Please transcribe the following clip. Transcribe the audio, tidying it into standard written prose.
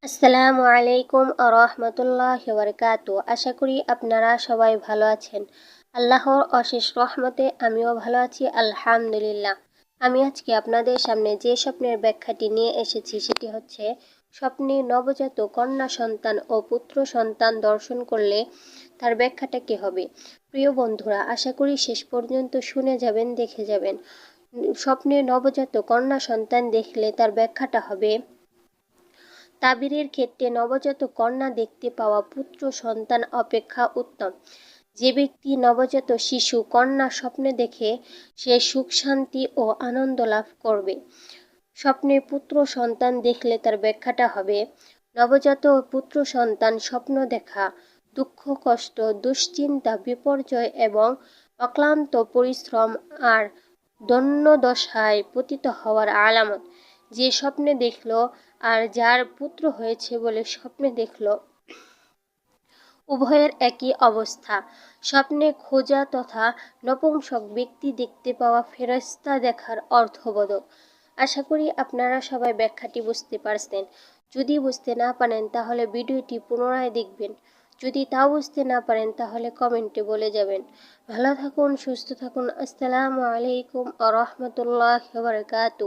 আসসালামু আলাইকুম রহমতুল্লাহি ওয়া বারাকাতুহু। আশা করি আপনারা সবাই ভালো আছেন। আল্লাহর অশেষ রহমতে আমিও ভালো আছি, আলহামদুলিল্লাহ। আমি আজকে আপনাদের সামনে যে স্বপ্নের ব্যাখ্যাটি নিয়ে এসেছি সেটি হচ্ছে, স্বপ্নে নবজাত কন্যা সন্তান ও পুত্র সন্তান দর্শন করলে তার ব্যাখ্যাটা কী হবে। প্রিয় বন্ধুরা, আশা করি শেষ পর্যন্ত শুনে যাবেন, দেখে যাবেন। স্বপ্নে নবজাত কন্যা সন্তান দেখলে তার ব্যাখ্যাটা হবে, তাবিরের ক্ষেত্রে নবজাত কন্যা দেখতে পাওয়া পুত্র সন্তান অপেক্ষা উত্তম। যে ব্যক্তি নবজাত শিশু কন্যা স্বপ্নে দেখে সে সুখ শান্তি ও আনন্দ লাভ করবে। স্বপ্নে পুত্র সন্তান দেখলে তার ব্যাখ্যাটা হবে, নবজাত পুত্র সন্তান স্বপ্ন দেখা দুঃখ কষ্ট দুশ্চিন্তা বিপর্যয় এবং অক্লান্ত পরিশ্রম আর দৈন্যদশায় পতিত হওয়ার আলামত। যে স্বপ্নে দেখল আর যার পুত্র হয়েছে বলে স্বপ্নে দেখল, উভয়ের একই অবস্থা। স্বপ্নে খোঁজা তথা নপুংসক ব্যক্তি দেখতে পাওয়া ফেরেশতা দেখার অর্থবোধক। আশা করি আপনারা সবাই ব্যাখ্যাটি বুঝতে পারছেন। যদি বুঝতে না পারেন তাহলে ভিডিওটি পুনরায় দেখবেন। যদি তাও বুঝতে না পারেন তাহলে কমেন্টে বলে যাবেন। ভালো থাকুন, সুস্থ থাকুন। আসসালামু আলাইকুম রহমতুল্লাহি ওয়া বারাকাতুহু।